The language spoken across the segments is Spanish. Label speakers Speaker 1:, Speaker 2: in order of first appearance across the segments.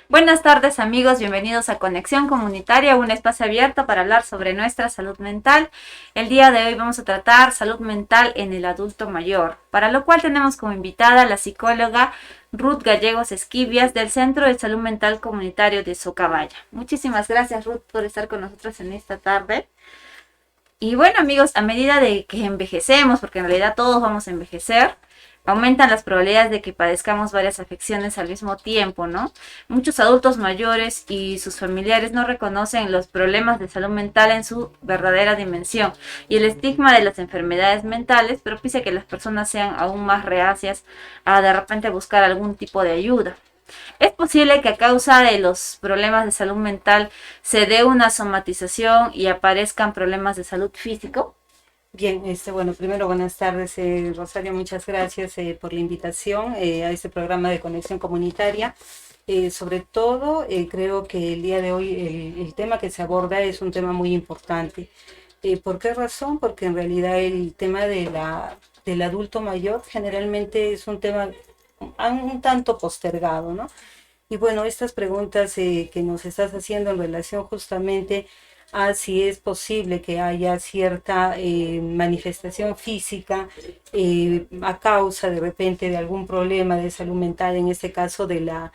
Speaker 1: Buenas tardes amigos, bienvenidos a Conexión Comunitaria, un espacio abierto para hablar sobre nuestra salud mental. El día de hoy vamos a tratar salud mental en el adulto mayor, para lo cual tenemos como invitada a la psicóloga Ruth Gallegos Esquivias del Centro de Salud Mental Comunitario de Socabaya. Muchísimas gracias Ruth por estar con nosotros en esta tarde. Y bueno amigos, a medida de que envejecemos, porque en realidad todos vamos a envejecer, aumentan las probabilidades de que padezcamos varias afecciones al mismo tiempo, ¿no? Muchos adultos mayores y sus familiares no reconocen los problemas de salud mental en su verdadera dimensión y el estigma de las enfermedades mentales propicia que las personas sean aún más reacias a de repente buscar algún tipo de ayuda. Es posible que a causa de los problemas de salud mental se dé una somatización y aparezcan problemas de salud físico.
Speaker 2: Bien, bueno, primero buenas tardes, Rosario, muchas gracias por la invitación a este programa de Conexión Comunitaria. Sobre todo, creo que el día de hoy el tema que se aborda es un tema muy importante. ¿Por qué razón? Porque en realidad el tema del adulto mayor generalmente es un tema un tanto postergado, ¿no? Y bueno, estas preguntas que nos estás haciendo en relación justamente a si es posible que haya cierta manifestación física a causa de repente de algún problema de salud mental, en este caso de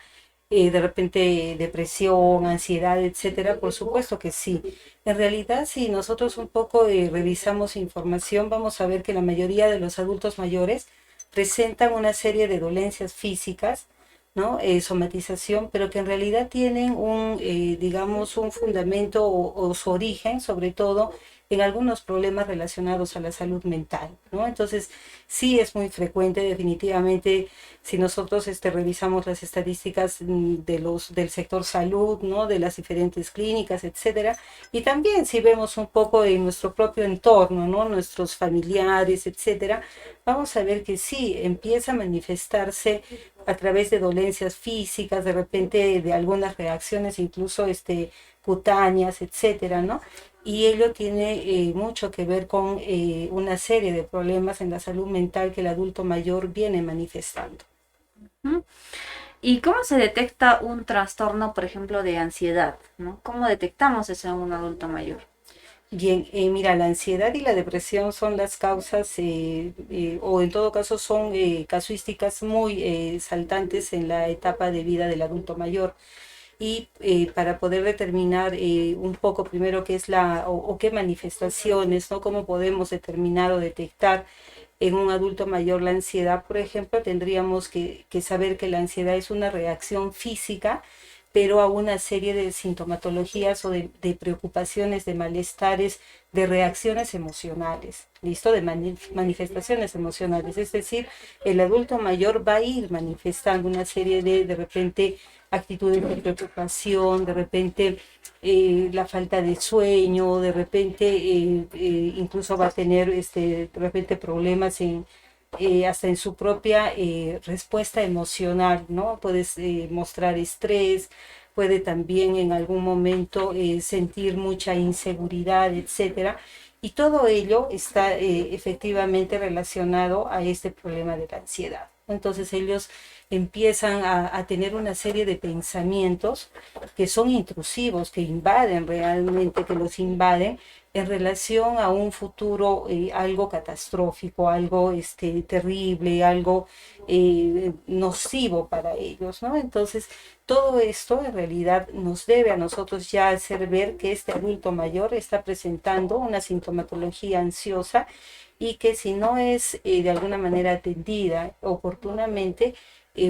Speaker 2: repente depresión, ansiedad, etcétera, por supuesto que sí. En realidad, si nosotros un poco revisamos información, vamos a ver que la mayoría de los adultos mayores presentan una serie de dolencias físicas, ¿no? Somatización, pero que en realidad tienen digamos, un fundamento o su origen, sobre todo, en algunos problemas relacionados a la salud mental, ¿no? Entonces, sí es muy frecuente, definitivamente, si nosotros revisamos las estadísticas del sector salud, ¿no? De las diferentes clínicas, etcétera, y también si vemos un poco en nuestro propio entorno, ¿no? Nuestros familiares, etcétera, vamos a ver que sí, empieza a manifestarse a través de dolencias físicas, de repente de algunas reacciones incluso cutáneas, etcétera, ¿no? Y ello tiene mucho que ver con una serie de problemas en la salud mental que el adulto mayor viene manifestando.
Speaker 1: ¿Y cómo se detecta un trastorno, por ejemplo, de ansiedad, ¿no? ¿Cómo detectamos eso en un adulto mayor?
Speaker 2: Bien, mira, la ansiedad y la depresión son las causas, o en todo caso son casuísticas muy saltantes en la etapa de vida del adulto mayor. Y para poder determinar un poco primero qué es o qué manifestaciones, ¿no? Cómo podemos determinar o detectar en un adulto mayor la ansiedad, por ejemplo, tendríamos que saber que la ansiedad es una reacción física, pero a una serie de sintomatologías o de preocupaciones, de malestares, de reacciones emocionales, ¿listo? De manifestaciones emocionales. Es decir, el adulto mayor va a ir manifestando una serie de repente, actitudes de preocupación, de repente la falta de sueño, de repente incluso va a tener de repente problemas hasta en su propia respuesta emocional, ¿no? Puedes mostrar estrés, puede también en algún momento sentir mucha inseguridad, etcétera. Y todo ello está efectivamente relacionado a este problema de la ansiedad. Entonces ellos empiezan a tener una serie de pensamientos que son intrusivos, que invaden realmente, que los invaden en relación a un futuro algo catastrófico, algo terrible, algo nocivo para ellos, ¿no? Entonces, todo esto en realidad nos debe a nosotros ya hacer ver que este adulto mayor está presentando una sintomatología ansiosa y que si no es de alguna manera atendida oportunamente,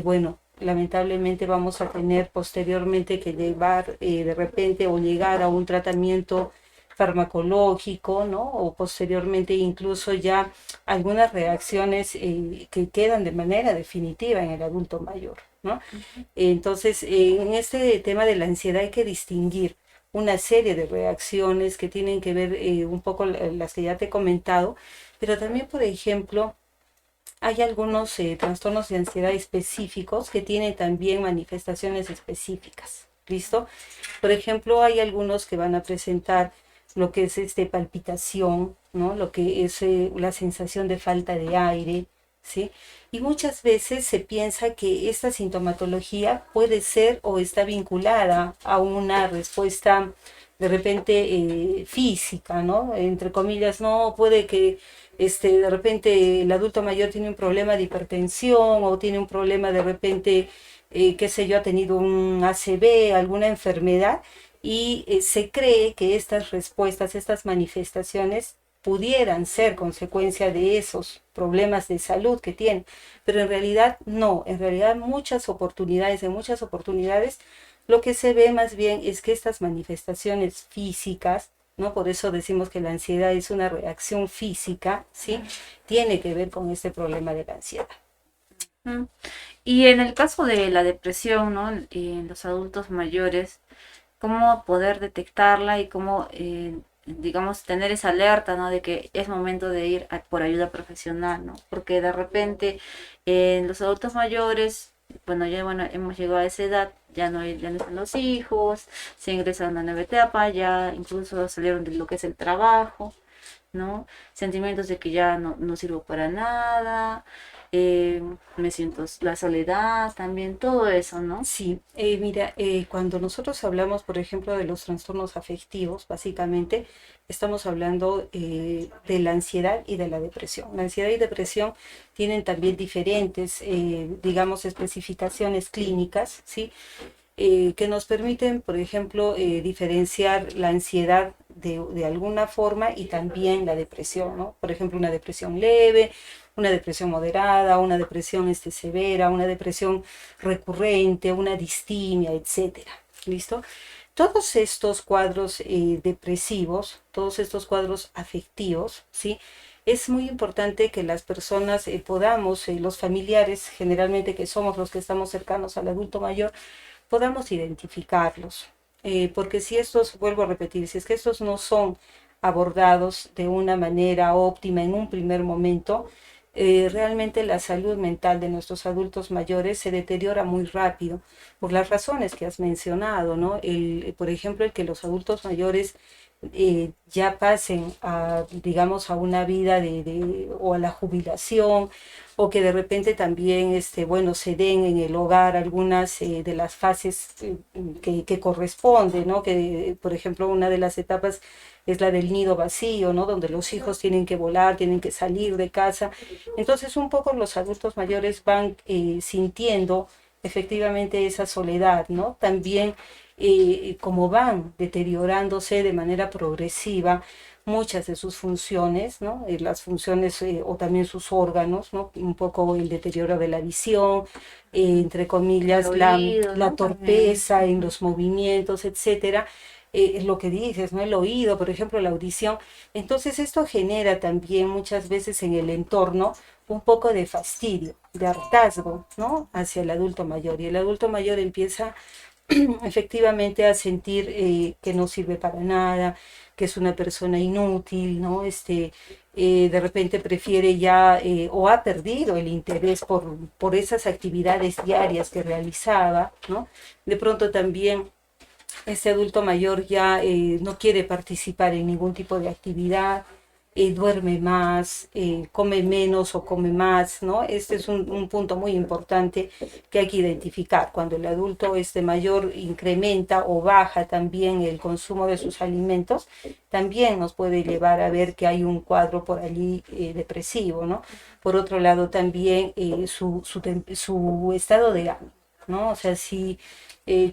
Speaker 2: bueno, lamentablemente vamos a tener posteriormente que llevar de repente o llegar a un tratamiento farmacológico, ¿no? O posteriormente incluso ya algunas reacciones que quedan de manera definitiva en el adulto mayor, ¿no? Entonces, en este tema de la ansiedad hay que distinguir una serie de reacciones que tienen que ver un poco las que ya te he comentado, pero también, por ejemplo, hay algunos trastornos de ansiedad específicos que tienen también manifestaciones específicas. ¿Listo? Por ejemplo, hay algunos que van a presentar lo que es palpitación, ¿no? Lo que es la sensación de falta de aire, ¿sí? Y muchas veces se piensa que esta sintomatología puede ser o está vinculada a una respuesta de repente física, ¿no? Entre comillas, no puede que de repente el adulto mayor tiene un problema de hipertensión o tiene un problema de repente, qué sé yo, ha tenido un ACV, alguna enfermedad, y se cree que estas respuestas, estas manifestaciones pudieran ser consecuencia de esos problemas de salud que tienen, pero en realidad no, en realidad en muchas oportunidades, lo que se ve más bien es que estas manifestaciones físicas, ¿no? Por eso decimos que la ansiedad es una reacción física, ¿sí? Tiene que ver con este problema de la ansiedad.
Speaker 1: Mm. Y en el caso de la depresión, ¿no? En los adultos mayores, ¿cómo poder detectarla y cómo, digamos, tener esa alerta, ¿no? De que es momento de ir por ayuda profesional, ¿no? Porque de repente en los adultos mayores, bueno, hemos llegado a esa edad, ya no están los hijos, se ingresa a una nueva etapa, ya incluso salieron de lo que es el trabajo, ¿no? Sentimientos de que ya no sirvo para nada, me siento la soledad también, todo eso, ¿no?
Speaker 2: Sí, mira, cuando nosotros hablamos, por ejemplo, de los trastornos afectivos, básicamente estamos hablando de la ansiedad y de la depresión. La ansiedad y depresión tienen también diferentes, digamos, especificaciones clínicas, ¿sí? Que nos permiten, por ejemplo, diferenciar la ansiedad de alguna forma y también la depresión, ¿no? Por ejemplo, una depresión leve, una depresión moderada, una depresión severa, una depresión recurrente, una distimia, etcétera. ¿Listo? Todos estos cuadros depresivos, todos estos cuadros afectivos, ¿sí? Es muy importante que las personas podamos, los familiares, generalmente que somos los que estamos cercanos al adulto mayor, podamos identificarlos. Porque si estos, vuelvo a repetir, si es que estos no son abordados de una manera óptima en un primer momento, realmente la salud mental de nuestros adultos mayores se deteriora muy rápido por las razones que has mencionado, ¿no? Por ejemplo, el que los adultos mayores ya pasen a, digamos, a una vida o a la jubilación, o que de repente también, bueno, se den en el hogar algunas de las fases que corresponden, ¿no? Que, por ejemplo, una de las etapas es la del nido vacío, ¿no? Donde los hijos tienen que volar, tienen que salir de casa. Entonces, un poco los adultos mayores van sintiendo efectivamente esa soledad, ¿no? También como van deteriorándose de manera progresiva muchas de sus funciones, ¿no? Las funciones o también sus órganos, ¿no? Un poco el deterioro de la visión, entre
Speaker 1: El
Speaker 2: comillas,
Speaker 1: oído,
Speaker 2: la
Speaker 1: ¿no? También.
Speaker 2: torpeza en los movimientos, etcétera. Lo que dices, ¿no? El oído, por ejemplo, la audición. Entonces esto genera también muchas veces en el entorno un poco de fastidio, de hartazgo, ¿no? Hacia el adulto mayor. Y el adulto mayor empieza efectivamente a sentir que no sirve para nada, que es una persona inútil, ¿no? De repente prefiere ya o ha perdido el interés por esas actividades diarias que realizaba, ¿no? De pronto también este adulto mayor ya no quiere participar en ningún tipo de actividad, duerme más, come menos o come más, ¿no? Este es un punto muy importante que hay que identificar. Cuando el adulto mayor incrementa o baja también el consumo de sus alimentos, también nos puede llevar a ver que hay un cuadro por allí depresivo, ¿no? Por otro lado, también su estado de ánimo, ¿no? O sea, si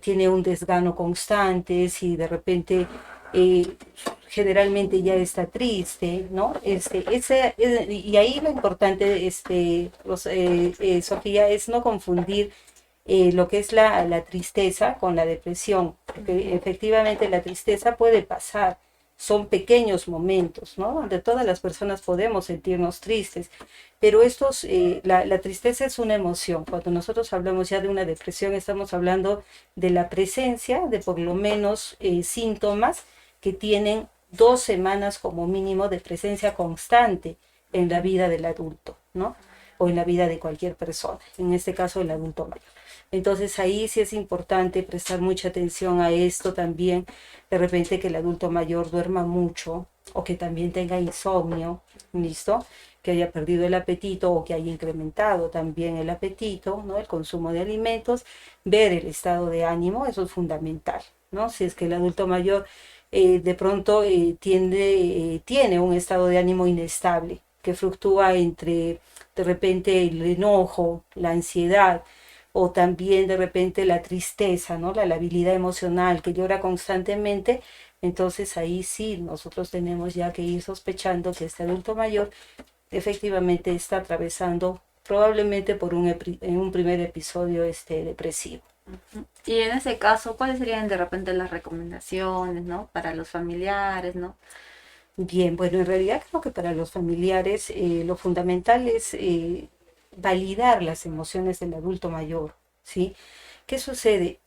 Speaker 2: tiene un desgano constante, si de repente eh, generalmente ya está triste, ¿no? Y ahí lo importante, Sofía, es no confundir lo que es la tristeza con la depresión, porque efectivamente la tristeza puede pasar, son pequeños momentos, ¿no? Donde todas las personas podemos sentirnos tristes, pero la tristeza es una emoción. Cuando nosotros hablamos ya de una depresión, estamos hablando de la presencia de por lo menos síntomas que tienen 2 semanas como mínimo de presencia constante en la vida del adulto, ¿no? O en la vida de cualquier persona, en este caso el adulto mayor. Entonces ahí sí es importante prestar mucha atención a esto también, de repente que el adulto mayor duerma mucho o que también tenga insomnio, ¿listo? Que haya perdido el apetito o que haya incrementado también el apetito, ¿no? El consumo de alimentos, ver el estado de ánimo, eso es fundamental, ¿no? Si es que el adulto mayor de pronto tiene un estado de ánimo inestable, que fluctúa entre de repente el enojo, la ansiedad, o también de repente la tristeza, ¿no? La labilidad emocional, que llora constantemente, entonces ahí sí nosotros tenemos ya que ir sospechando que este adulto mayor efectivamente está atravesando probablemente por en un primer episodio depresivo.
Speaker 1: Y en ese caso, ¿cuáles serían de repente las recomendaciones, ¿no? Para los familiares, ¿no?
Speaker 2: Bien, bueno, en realidad creo que para los familiares lo fundamental es validar las emociones del adulto mayor, ¿sí? ¿Qué sucede?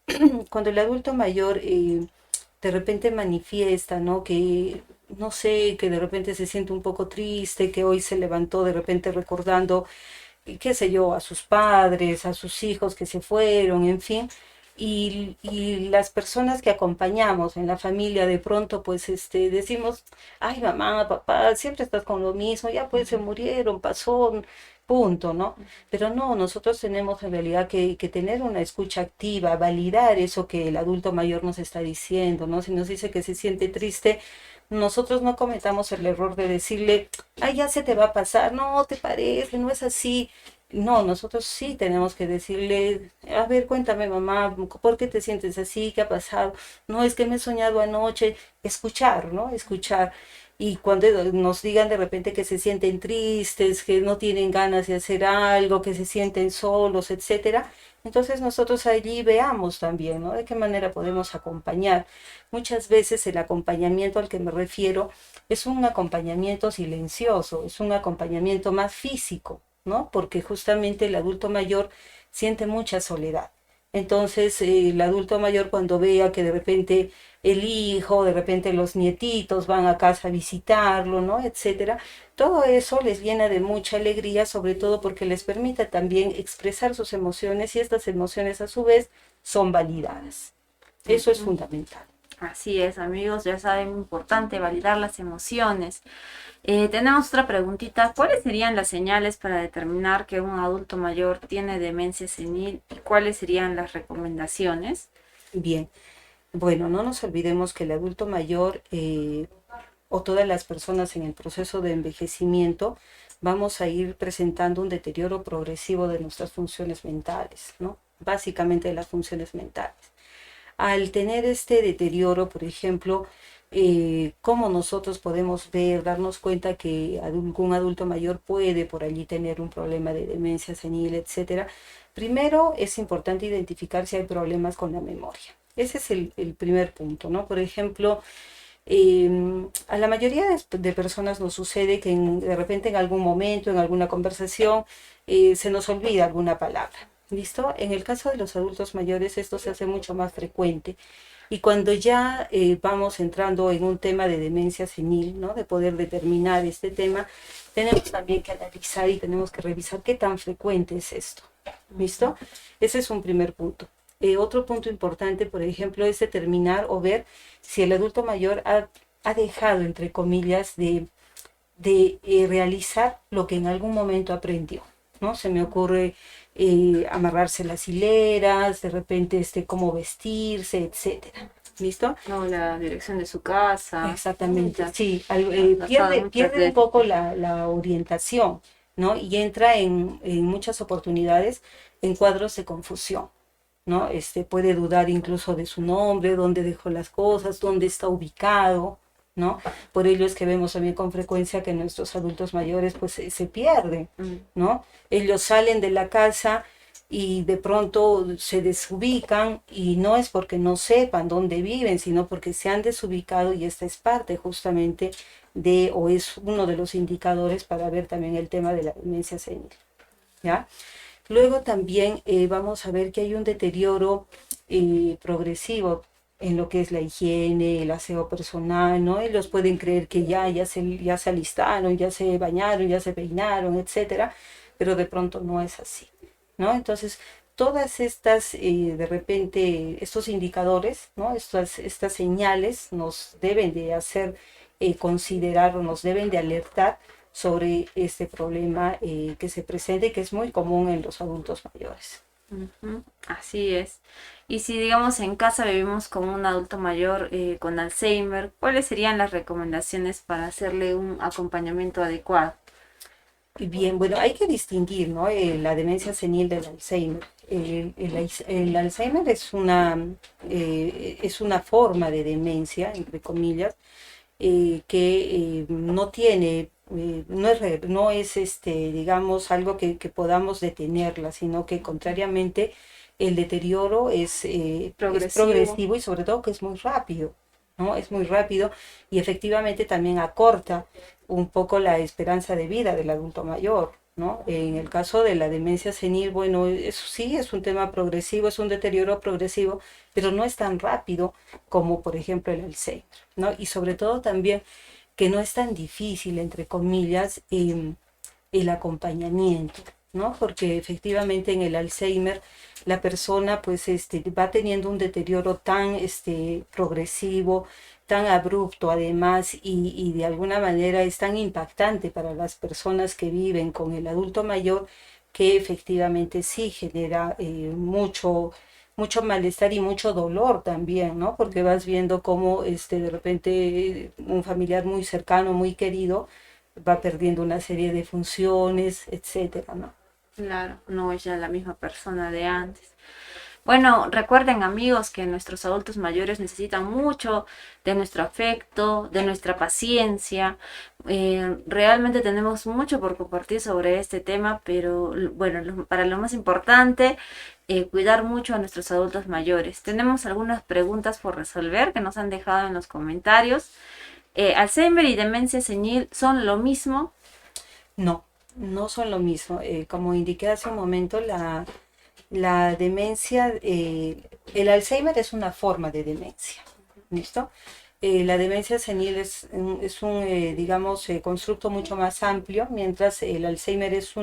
Speaker 2: Cuando el adulto mayor de repente manifiesta, ¿no? Que, no sé, que de repente se siente un poco triste, que hoy se levantó de repente recordando, qué sé yo, a sus padres, a sus hijos que se fueron, en fin. Y las personas que acompañamos en la familia de pronto pues decimos, ay mamá, papá, siempre estás con lo mismo, ya pues se murieron, pasó, punto, ¿no? Pero no, nosotros tenemos en realidad que tener una escucha activa, validar eso que el adulto mayor nos está diciendo, ¿no? Si nos dice que se siente triste, nosotros no cometamos el error de decirle, ay, ya se te va a pasar, no, te parece, no es así. No, nosotros sí tenemos que decirle, a ver, cuéntame mamá, ¿por qué te sientes así? ¿Qué ha pasado? No, es que me he soñado anoche. Escuchar, ¿no? Escuchar. Y cuando nos digan de repente que se sienten tristes, que no tienen ganas de hacer algo, que se sienten solos, etcétera, entonces nosotros allí veamos también, ¿no? De qué manera podemos acompañar. Muchas veces el acompañamiento al que me refiero es un acompañamiento silencioso, es un acompañamiento más físico, ¿no? Porque justamente el adulto mayor siente mucha soledad. Entonces, el adulto mayor cuando vea que de repente el hijo, de repente los nietitos van a casa a visitarlo, ¿no? Etcétera, todo eso les llena de mucha alegría, sobre todo porque les permite también expresar sus emociones y estas emociones a su vez son validadas. Eso es fundamental.
Speaker 1: Así es, amigos, ya saben, importante validar las emociones. Tenemos otra preguntita. ¿Cuáles serían las señales para determinar que un adulto mayor tiene demencia senil y cuáles serían las recomendaciones?
Speaker 2: Bien, bueno, no nos olvidemos que el adulto mayor o todas las personas en el proceso de envejecimiento vamos a ir presentando un deterioro progresivo de nuestras funciones mentales, ¿no? Básicamente de las funciones mentales. Al tener este deterioro, por ejemplo, cómo nosotros podemos ver, darnos cuenta que algún adulto mayor puede por allí tener un problema de demencia senil, etcétera. Primero es importante identificar si hay problemas con la memoria. Ese es el primer punto, ¿no? Por ejemplo, a la mayoría de personas nos sucede que de repente en algún momento, en alguna conversación, se nos olvida alguna palabra. ¿Listo? En el caso de los adultos mayores esto se hace mucho más frecuente y cuando ya vamos entrando en un tema de demencia senil, ¿no? De poder determinar este tema, tenemos también que analizar y tenemos que revisar qué tan frecuente es esto. ¿Listo? Ese es un primer punto. Otro punto importante, por ejemplo, es determinar o ver si el adulto mayor ha dejado, entre comillas, de realizar lo que en algún momento aprendió, ¿no? Se me ocurre amarrarse las hileras, de repente cómo vestirse, etcétera. ¿Listo?
Speaker 1: No, la dirección de su casa.
Speaker 2: Exactamente,
Speaker 1: Ya,
Speaker 2: sí,
Speaker 1: pasado muchas
Speaker 2: pierde un
Speaker 1: veces.
Speaker 2: poco la orientación, ¿no? Y entra en muchas oportunidades en cuadros de confusión, ¿no? Puede dudar incluso de su nombre, dónde dejó las cosas, dónde está ubicado, ¿no? Por ello es que vemos también con frecuencia que nuestros adultos mayores pues se pierden, ¿no? Ellos salen de la casa y de pronto se desubican y no es porque no sepan dónde viven, sino porque se han desubicado y esta es parte justamente o es uno de los indicadores para ver también el tema de la demencia senil, ¿ya? Luego también vamos a ver que hay un deterioro progresivo en lo que es la higiene, el aseo personal, ¿no? Ellos pueden creer que ya se alistaron, ya se bañaron, ya se peinaron, etcétera, pero de pronto no es así, ¿no? Entonces, todas estas, de repente, estos indicadores, ¿no? Estas señales nos deben de hacer considerar o nos deben de alertar sobre este problema que se presenta y que es muy común en los adultos mayores.
Speaker 1: Ujú, así es. Y si digamos en casa vivimos con un adulto mayor con Alzheimer, ¿cuáles serían las recomendaciones para hacerle un acompañamiento adecuado?
Speaker 2: Bien, bueno, hay que distinguir, ¿no? La demencia senil del Alzheimer. El Alzheimer es una forma de demencia, entre comillas, que no tiene, no es digamos, algo que podamos detenerla, sino que contrariamente el deterioro es
Speaker 1: Progresivo.
Speaker 2: progresivo y sobre todo que es muy rápido, ¿no? Es muy rápido y efectivamente también acorta un poco la esperanza de vida del adulto mayor, ¿no? En el caso de la demencia senil, bueno, eso sí es un tema progresivo, es un deterioro progresivo, pero no es tan rápido como por ejemplo el Alzheimer, ¿no? Y sobre todo también que no es tan difícil, entre comillas, el acompañamiento, ¿no? Porque efectivamente en el Alzheimer la persona pues va teniendo un deterioro tan progresivo, tan abrupto además y de alguna manera es tan impactante para las personas que viven con el adulto mayor que efectivamente sí genera mucho malestar y mucho dolor también, ¿no? Porque vas viendo cómo de repente un familiar muy cercano, muy querido, va perdiendo una serie de funciones, etcétera, ¿no?
Speaker 1: Claro, no es ya la misma persona de antes. Bueno, recuerden amigos que nuestros adultos mayores necesitan mucho de nuestro afecto, de nuestra paciencia. Realmente tenemos mucho por compartir sobre este tema, pero bueno, para lo más importante, cuidar mucho a nuestros adultos mayores. Tenemos algunas preguntas por resolver que nos han dejado en los comentarios. ¿Alzheimer y demencia senil son lo mismo?
Speaker 2: No, no son lo mismo. Como indiqué hace un momento, la demencia, el Alzheimer es una forma de demencia, ¿listo? La demencia senil es un digamos, constructo mucho más amplio, mientras el Alzheimer es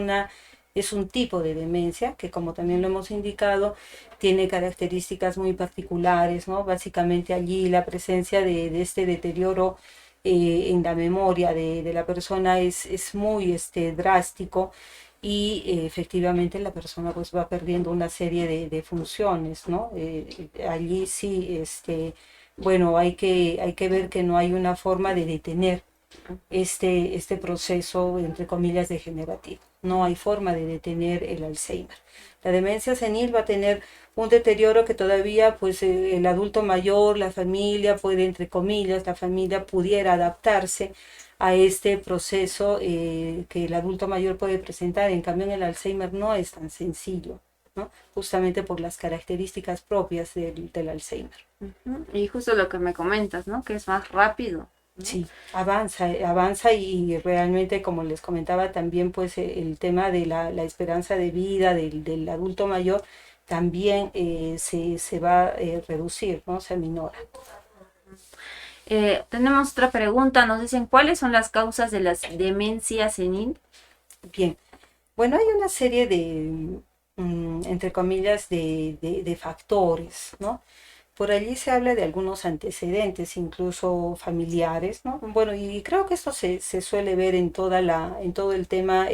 Speaker 2: un tipo de demencia que, como también lo hemos indicado, tiene características muy particulares, ¿no? Básicamente allí la presencia de este deterioro en la memoria de la persona es muy drástico y efectivamente la persona pues va perdiendo una serie de funciones, ¿no? Allí sí, bueno, hay que ver que no hay una forma de detener este proceso, entre comillas, degenerativo. No hay forma de detener el Alzheimer. La demencia senil va a tener un deterioro que todavía, pues, el adulto mayor, la familia puede, entre comillas, la familia pudiera adaptarse a este proceso que el adulto mayor puede presentar. En cambio, en el Alzheimer no es tan sencillo, ¿no? Justamente por las características propias del Alzheimer.
Speaker 1: Ujú, y justo lo que me comentas, ¿no? Que es más rápido, ¿no?
Speaker 2: Sí, avanza y realmente, como les comentaba también, pues el tema de la esperanza de vida del adulto mayor también se va a reducir, ¿no? Se aminora.
Speaker 1: Tenemos otra pregunta, nos dicen, ¿cuáles son las causas de la demencia senil?
Speaker 2: Bien, bueno, hay una serie de, entre comillas, de factores, ¿no? Por allí se habla de algunos antecedentes, incluso familiares, ¿no? Bueno, y creo que esto se suele ver en todo el tema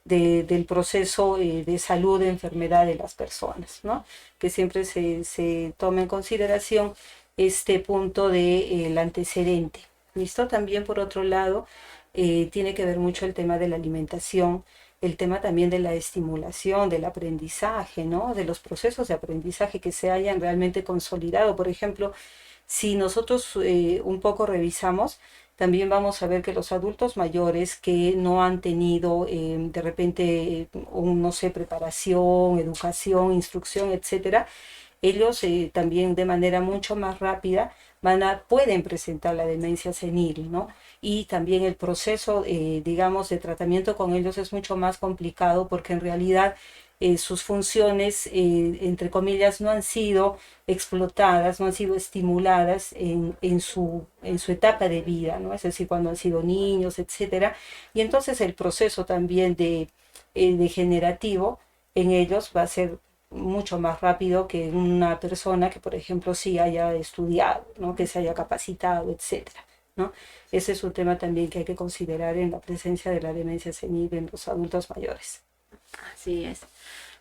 Speaker 2: del proceso de salud, de enfermedad de las personas, ¿no? Que siempre se toma en consideración este punto del antecedente. ¿Listo? También, por otro lado, tiene que ver mucho el tema de la alimentación, el tema también de la estimulación, del aprendizaje, ¿no? De los procesos de aprendizaje que se hayan realmente consolidado. Por ejemplo, si nosotros un poco revisamos, también vamos a ver que los adultos mayores que no han tenido de repente, no sé, preparación, educación, instrucción, etcétera, ellos también de manera mucho más rápida pueden presentar la demencia senil, ¿no? Y también el proceso, digamos, de tratamiento con ellos es mucho más complicado porque en realidad sus funciones, entre comillas, no han sido explotadas, no han sido estimuladas en su etapa de vida, ¿no? Es decir, cuando han sido niños, etcétera. Y entonces el proceso también degenerativo en ellos va a ser mucho más rápido que una persona que, por ejemplo, sí haya estudiado, ¿no? Que se haya capacitado, etcétera, ¿no? Ese es un tema también que hay que considerar en la presencia de la demencia senil en los adultos mayores.
Speaker 1: Así es.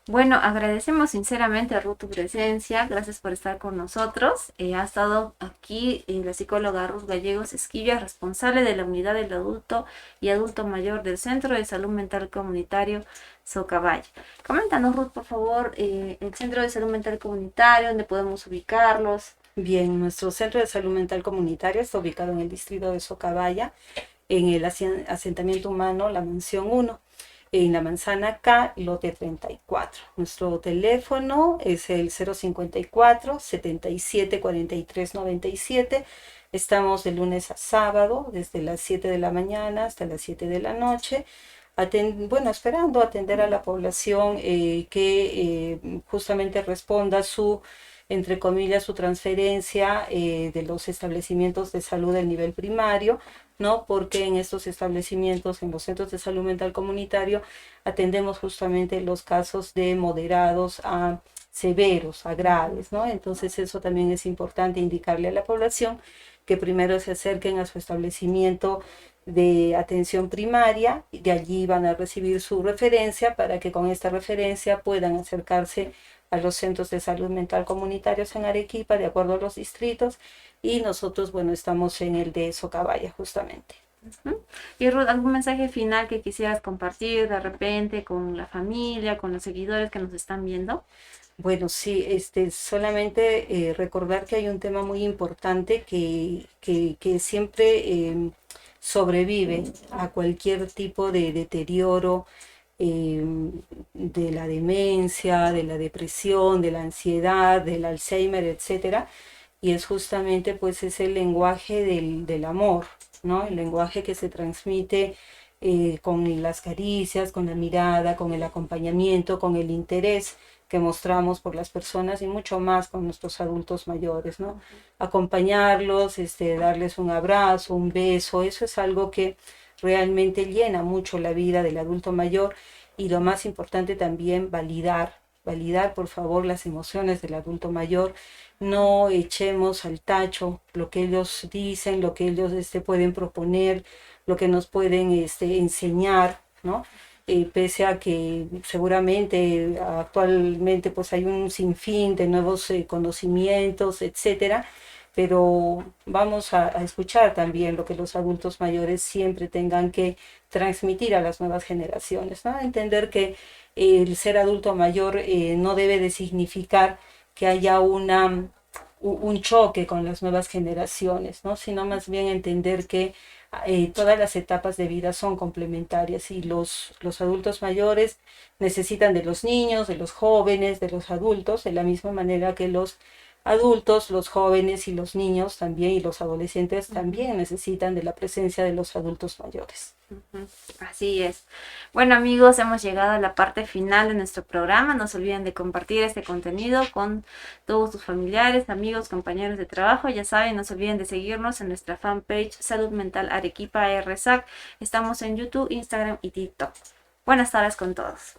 Speaker 1: Bueno, agradecemos sinceramente a Ruth tu presencia, gracias por estar con nosotros. Ha estado aquí la psicóloga Ruth Gallegos Esquivia, responsable de la unidad del adulto y adulto mayor del Centro de Salud Mental Comunitario Socabaya. Coméntanos, Ruth, por favor, el Centro de Salud Mental Comunitario, dónde podemos ubicarlos.
Speaker 2: Bien, nuestro centro de salud mental comunitaria está ubicado en el distrito de Socabaya, en el asentamiento humano La Mansión 1, en la manzana K, lote 34. Nuestro teléfono es el 054 77 43 97. Estamos de lunes a sábado, desde las 7 de la mañana hasta las 7 de la noche. Esperando atender a la población que justamente responda su, entre comillas, su transferencia de los establecimientos de salud del nivel primario, ¿no? Porque en estos establecimientos, en los centros de salud mental comunitario, atendemos justamente los casos de moderados a severos, a graves, ¿no? Entonces eso también es importante indicarle a la población que primero se acerquen a su establecimiento de atención primaria y de allí van a recibir su referencia para que con esta referencia puedan acercarse a los centros de salud mental comunitarios en Arequipa de acuerdo a los distritos y nosotros, bueno, estamos en el de Socabaya justamente.
Speaker 1: Y Ruth, ¿algún mensaje final que quisieras compartir de repente con la familia, con los seguidores que nos están viendo?
Speaker 2: Bueno, sí, solamente recordar que hay un tema muy importante que siempre sobrevive a cualquier tipo de deterioro de la demencia, de la depresión, de la ansiedad, del Alzheimer, etcétera, y es justamente pues es el lenguaje del amor, ¿no? El lenguaje que se transmite con las caricias, con la mirada, con el acompañamiento, con el interés que mostramos por las personas y mucho más con nuestros adultos mayores, ¿no? Acompañarlos, darles un abrazo, un beso, eso es algo que realmente llena mucho la vida del adulto mayor y lo más importante también validar por favor las emociones del adulto mayor, no echemos al tacho lo que ellos dicen, lo que ellos pueden proponer, lo que nos pueden enseñar, ¿no? Pese a que seguramente actualmente pues hay un sinfín de nuevos conocimientos, etcétera, pero vamos a escuchar también lo que los adultos mayores siempre tengan que transmitir a las nuevas generaciones, ¿no? Entender que el ser adulto mayor no debe de significar que haya un choque con las nuevas generaciones, ¿no? Sino más bien entender que todas las etapas de vida son complementarias y los adultos mayores necesitan de los niños, de los jóvenes, de los adultos, de la misma manera que los adultos, los jóvenes y los niños también y los adolescentes también necesitan de la presencia de los adultos mayores.
Speaker 1: Así es. Bueno amigos, hemos llegado a la parte final de nuestro programa. No se olviden de compartir este contenido con todos sus familiares, amigos, compañeros de trabajo. Ya saben, no se olviden de seguirnos en nuestra fanpage Salud Mental Arequipa RSAC. Estamos en YouTube, Instagram y TikTok. Buenas tardes con todos.